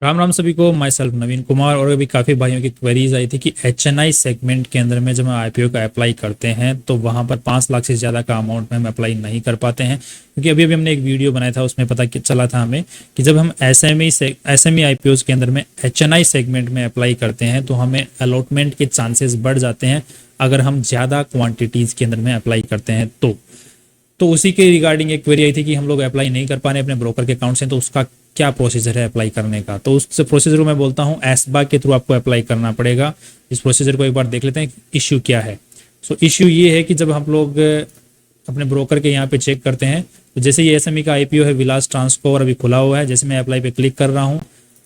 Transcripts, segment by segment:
राम राम सभी को। My self नवीन कुमार। और अभी काफ़ी भाइयों की क्वेरीज आई थी कि एचएनआई सेगमेंट के अंदर में जब हम आईपीओ का अप्लाई करते हैं तो वहाँ पर 5 लाख से ज़्यादा का अमाउंट में हम अप्लाई नहीं कर पाते हैं, क्योंकि अभी अभी हमने एक वीडियो बनाया था, उसमें पता चला था हमें कि जब हम एसएमई आईपीओ के अंदर में एचएनआई सेगमेंट में अप्लाई करते हैं तो हमें अलॉटमेंट के चांसेस बढ़ जाते हैं अगर हम ज़्यादा क्वान्टिटीज़ के अंदर में अप्लाई करते हैं तो उसी के रिगार्डिंग एक क्वेरी आई थी कि हम लोग अप्लाई नहीं कर पा रहे अपने ब्रोकर के अकाउंट से, तो उसका क्या प्रोसीजर है अप्लाई करने का। तो उस प्रोसीजर को मैं बोलता हूँ एसबा के थ्रू आपको अप्लाई करना पड़ेगा। इस प्रोसीजर को एक बार देख लेते हैं इश्यू क्या है। इश्यू ये है कि जब हम लोग अपने ब्रोकर के यहाँ पे चेक करते हैं तो जैसे ये एसएमई का आईपीओ है विलास ट्रांसकोर अभी खुला हुआ है, जैसे मैं अप्लाई पे क्लिक कर रहा हूँ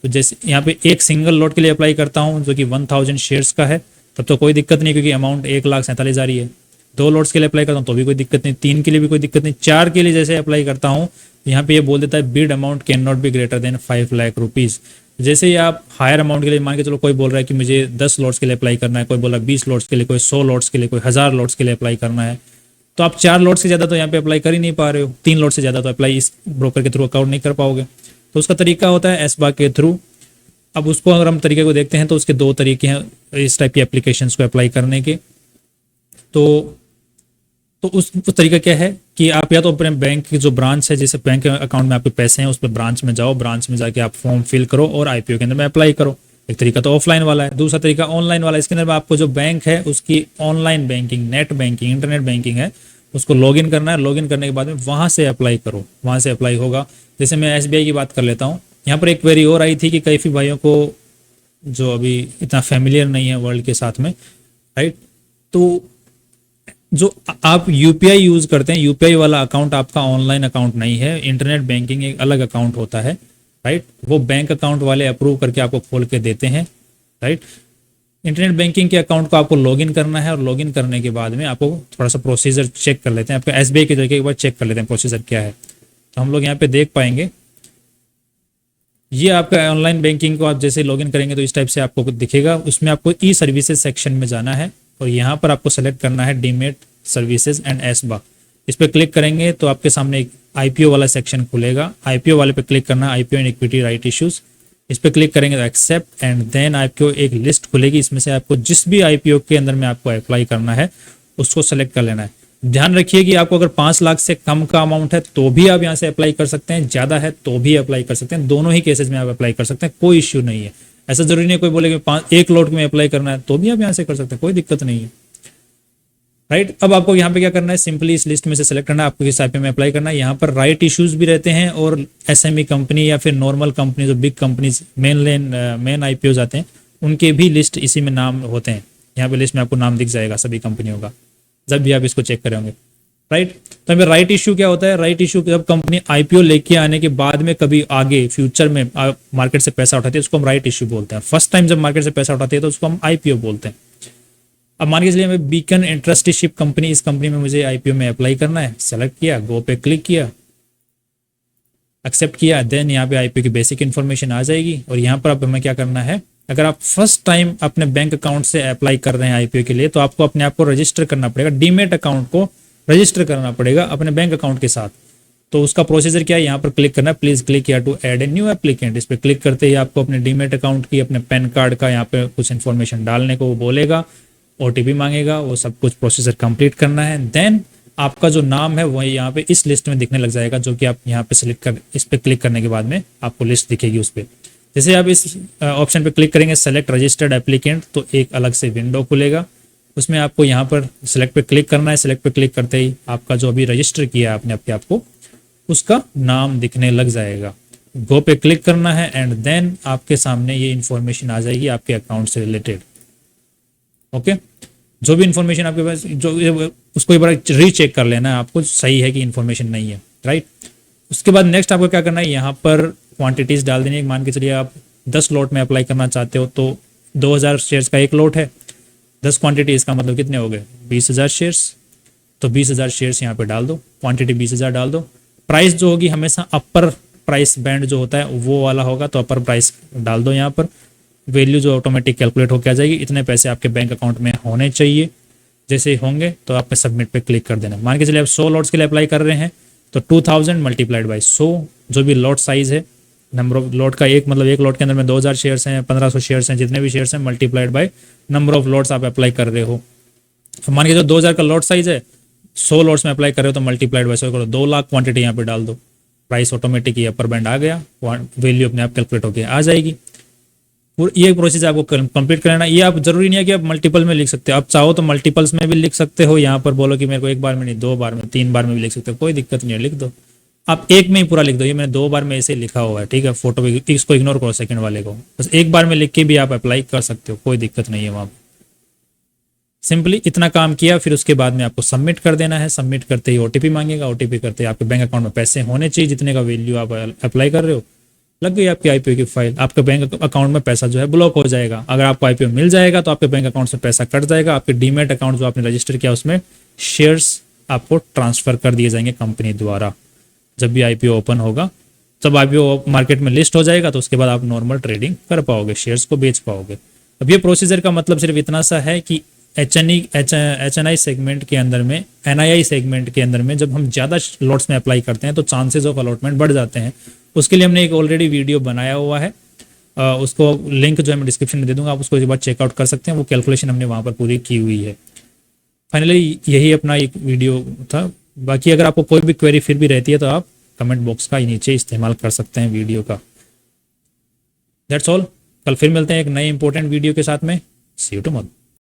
तो जैसे यहाँ पे एक सिंगल लॉट के लिए अप्लाई करता हूँ जो कि 1000 शेयर्स का है, तब तो कोई दिक्कत नहीं क्योंकि अमाउंट 1,47,000 ही है। 2 लॉट्स के लिए अप्लाई करता हूँ तो भी कोई दिक्कत नहीं, 3 के लिए भी कोई दिक्कत नहीं, 4 के लिए जैसे अप्लाई करता हूँ यहाँ पे ये बोल देता है bid amount can not be greater than 5 lakh rupees. जैसे ही आप हायर अमाउंट के लिए मान के चलो, कोई बोल रहा है कि मुझे 10 लॉट्स के लिए अप्लाई करना है, कोई बोल रहा है 20 लॉट्स के लिए, कोई 100 लॉट्स के लिए, कोई 1000 लॉट्स के लिए अप्लाई करना है, तो आप 4 लॉट से ज़्यादा तो यहाँ पे अप्लाई कर ही नहीं पा रहे हो, 3 लॉट से ज़्यादा तो अप्लाई इस ब्रोकर के थ्रू अकाउंट नहीं कर पाओगे। तो उसका तरीका होता है एसबा के थ्रू। अब उसको अगर हम तरीके को देखते हैं तो उसके 2 तरीके हैं इस टाइप की एप्लीकेशन को अप्लाई करने के। तो उस तरीका क्या है कि आप या तो अपने बैंक की जो ब्रांच है, जैसे बैंक अकाउंट में आपके पैसे हैं उस पर ब्रांच में जाओ, ब्रांच में जाके आप फॉर्म फिल करो और आईपीओ के अंदर में अप्लाई करो। एक तरीका तो ऑफलाइन वाला है, दूसरा तरीका ऑनलाइन वाला है। इसके अंदर में आपको जो बैंक है उसकी online banking, net banking, internet banking है, उसको लॉगिन करना है। लॉगिन करने के बाद में वहां से अप्लाई करो, वहां से अप्लाई होगा। जैसे मैं एसबीआई की बात कर लेता हूँ। यहाँ पर एक क्वेरी और आई थी कि कई भाइयों को जो अभी इतना फेमिलियर नहीं है वर्ल्ड के साथ में, राइट, तो जो आप यूपीआई यूज करते हैं, यूपीआई वाला अकाउंट आपका ऑनलाइन अकाउंट नहीं है, इंटरनेट बैंकिंग एक अलग अकाउंट होता है, राइट। वो बैंक अकाउंट वाले अप्रूव करके आपको खोल के देते हैं, राइट। इंटरनेट बैंकिंग के अकाउंट को आपको लॉगिन करना है और लॉगिन करने के बाद में आपको थोड़ा सा प्रोसीजर चेक कर लेते हैं, आपका एसबीआई के तरीके एक बार चेक कर लेते हैं प्रोसीजर क्या है। तो हम लोग यहाँ पे देख पाएंगे, ये आपका ऑनलाइन बैंकिंग को आप जैसे लॉगिन करेंगे तो इस टाइप से आपको दिखेगा। उसमें आपको ई सर्विसेज सेक्शन में जाना है और यहाँ पर आपको सेलेक्ट करना है डीमेट सर्विसेज एंड एसबा। इस पर क्लिक करेंगे तो आपके सामने एक आईपीओ वाला सेक्शन खुलेगा। आईपीओ वाले पे क्लिक करना है, IPO and equity right issues. इस पर क्लिक करेंगे तो एक्सेप्ट एंड देन आपको एक लिस्ट खुलेगी। इसमें से आपको जिस भी आईपीओ के अंदर में आपको अप्लाई करना है उसको सेलेक्ट कर लेना है। ध्यान रखिए कि आपको अगर 5 लाख से कम का अमाउंट है तो भी आप यहाँ से अप्लाई कर सकते हैं, ज्यादा है तो भी अप्लाई कर सकते हैं, दोनों ही केसेस में आप अप्लाई कर सकते हैं, कोई इश्यू नहीं है। ऐसा जरूरी नहीं कोई बोले कि 1 लॉट में अप्लाई करना है तो भी आप यहाँ से कर सकते हैं, कोई दिक्कत नहीं है, राइट। अब आपको यहाँ पे क्या करना है, सिंपली इस लिस्ट में से सेलेक्ट करना है आपको किस आईपीओ में अप्लाई करना है। यहाँ पर राइट इश्यूज भी रहते हैं और एसएमई कंपनी या फिर नॉर्मल कंपनी जो बिग कंपनीज मेन आईपीओ आते हैं उनके भी लिस्ट इसी में नाम होते हैं। यहाँ पे लिस्ट में आपको नाम दिख जाएगा सभी कंपनियों का जब भी आप इसको चेक करेंगे, राइट। तो हमें राइट इशू क्या होता है, राइट इशू जब कंपनी आईपीओ लेके आने के बाद में कभी आगे फ्यूचर में मार्केट से पैसा उठाती है उसको हम राइट इशू बोलते हैं। फर्स्ट टाइम जब मार्केट से पैसा उठाती है तो उसको हम आईपीओ बोलते हैं। अब मान के चलिए हमें बीकन इंटरेस्टीशिप कंपनी, इस कंपनी में मुझे आईपीओ में अप्लाई करना है, सेलेक्ट किया, गो पे क्लिक किया, एक्सेप्ट किया, देन यहाँ पे आईपीओ की बेसिक इन्फॉर्मेशन आ जाएगी। और यहाँ पर अब हमें क्या करना है, अगर आप फर्स्ट टाइम अपने बैंक अकाउंट से अप्लाई कर रहे हैं आईपीओ के लिए तो आपको अपने आप को रजिस्टर करना पड़ेगा, डीमेट अकाउंट को रजिस्टर करना पड़ेगा अपने बैंक अकाउंट के साथ। तो उसका प्रोसीजर क्या है, यहाँ पर क्लिक करना है, please click here to add a new applicant. इस पर क्लिक करते ही आपको अपने डीमेट अकाउंट की, अपने पैन कार्ड का यहाँ पे कुछ इन्फॉर्मेशन डालने को वो बोलेगा, ओटीपी मांगेगा, वो सब कुछ प्रोसीजर कंप्लीट करना है। देन आपका जो नाम है वही यहाँ पे इस लिस्ट में दिखने लग जाएगा, जो कि आप यहाँ पे सिलेक्ट कर, इस पे क्लिक करने के बाद में आपको लिस्ट दिखेगी उस पर। जैसे आप इस ऑप्शन पे क्लिक करेंगे सेलेक्ट रजिस्टर्ड एप्लीकेंट तो एक अलग से विंडो खुलेगा, उसमें आपको यहाँ पर सिलेक्ट पे क्लिक करना है। सिलेक्ट पे क्लिक करते ही आपका जो अभी रजिस्टर किया है आपने अपने आप को उसका नाम दिखने लग जाएगा। गो पे क्लिक करना है एंड देन आपके सामने ये इन्फॉर्मेशन आ जाएगी आपके अकाउंट से रिलेटेड, ओके। जो भी इन्फॉर्मेशन आपके पास जो उसको एक बार रीचेक कर लेना है आपको, सही है कि इन्फॉर्मेशन नहीं है, राइट। उसके बाद नेक्स्ट आपको क्या करना है, यहाँ पर क्वांटिटीज डाल देनी है। मान के चलिए आप 10 लॉट में अप्लाई करना चाहते हो तो 2000 शेयर्स का 1 लॉट है, 10 क्वांटिटी, इसका मतलब कितने हो गए 20,000 शेयर्स। तो 20,000 शेयर्स यहाँ पे डाल दो, क्वांटिटी 20,000 डाल दो। प्राइस जो होगी हमेशा अपर प्राइस बैंड जो होता है वो वाला होगा, तो अपर प्राइस डाल दो यहाँ पर। वैल्यू जो ऑटोमेटिक कैलकुलेट होकर आ जाएगी, इतने पैसे आपके बैंक अकाउंट में होने चाहिए। जैसे ही होंगे तो आप सबमिट पे क्लिक कर देना। मान के चलिए आप 100 लॉट्स के लिए अप्लाई कर रहे हैं तो 2000 मल्टीप्लाइड बाई 100 जो भी लॉट साइज है नंबर ऑफ लॉट का एक मतलब एक लॉट के अंदर में 2000 शेयर्स हैं, 1500 शेयर्स हैं, जितने भी शेयर्स हैं multiplied by number of lots आप अप्लाई कर रहे हो। तो मान के जो 2000 का लॉट साइज है, 100 लॉट्स में अप्लाई कर रहे हो तो मल्टीप्लाइड बाय 100 करो, 2 लाख क्वांटिटी यहाँ पे डाल दो, प्राइस ऑटोमेटिक ही अपर बैंड आ गया, वैल्यू अपने आप कैलकुलेट होकर आ जाएगी। ये प्रोसेस आपको कंप्लीट करना है। ये आप जरूरी नहीं है कि आप मल्टीपल में लिख सकते हो, आप चाहो तो मल्टीपल्स में भी लिख सकते हो। यहाँ पर बोलो कि मेरे को एक बार में नहीं, 2 बार में, 3 बार में भी लिख सकते हो, कोई दिक्कत नहीं है, लिख दो। आप एक में ही पूरा लिख दो, ये मैंने 2 बार में ऐसे लिखा हुआ है, ठीक है, फोटो पे इसको इग्नोर करो सेकंड वाले को, बस एक बार में लिख के भी आप अप्लाई कर सकते हो, कोई दिक्कत नहीं है वहाँ पे। सिंपली इतना काम किया, फिर उसके बाद में आपको सबमिट कर देना है। सबमिट करते ही ओटीपी मांगेगा, ओटीपी करते ही आपके बैंक अकाउंट में पैसे होने चाहिए जितने का वैल्यू आप अप्लाई कर रहे हो। लग गई आपकी आईपीओ की फाइल, आपके बैंक अकाउंट में पैसा जो है ब्लॉक हो जाएगा। अगर आपको आईपीओ मिल जाएगा तो आपके बैंक अकाउंट से पैसा कट जाएगा, आपके डीमेट अकाउंट जो आपने रजिस्टर किया उसमें शेयर्स आपको ट्रांसफर कर दिए जाएंगे कंपनी द्वारा। जब भी आईपीओ ओपन होगा, जब आईपीओ मार्केट में लिस्ट हो जाएगा तो उसके बाद आप नॉर्मल ट्रेडिंग कर पाओगे, शेयर्स को बेच पाओगे। अब ये प्रोसीजर का मतलब सिर्फ इतना सा है कि एचएनआई सेगमेंट के अंदर में, एनआईआई सेगमेंट के अंदर में जब हम ज़्यादा लॉट्स में अप्लाई करते हैं तो चांसेस ऑफ अलॉटमेंट बढ़ जाते हैं। उसके लिए हमने एक ऑलरेडी वीडियो बनाया हुआ है, उसको लिंक जो है मैं डिस्क्रिप्शन में दे दूंगा, आप उसको एक बार चेकआउट कर सकते हैं। वो कैलकुलेशन हमने वहाँ पर पूरी की हुई है। फाइनली यही अपना एक वीडियो था। बाकी अगर आपको कोई भी क्वेरी फिर भी रहती है तो आप कमेंट बॉक्स का नीचे इस्तेमाल कर सकते हैं वीडियो का। That's all. कल फिर मिलते हैं एक नए इंपॉर्टेंट वीडियो के साथ में। सी यू टुमारो।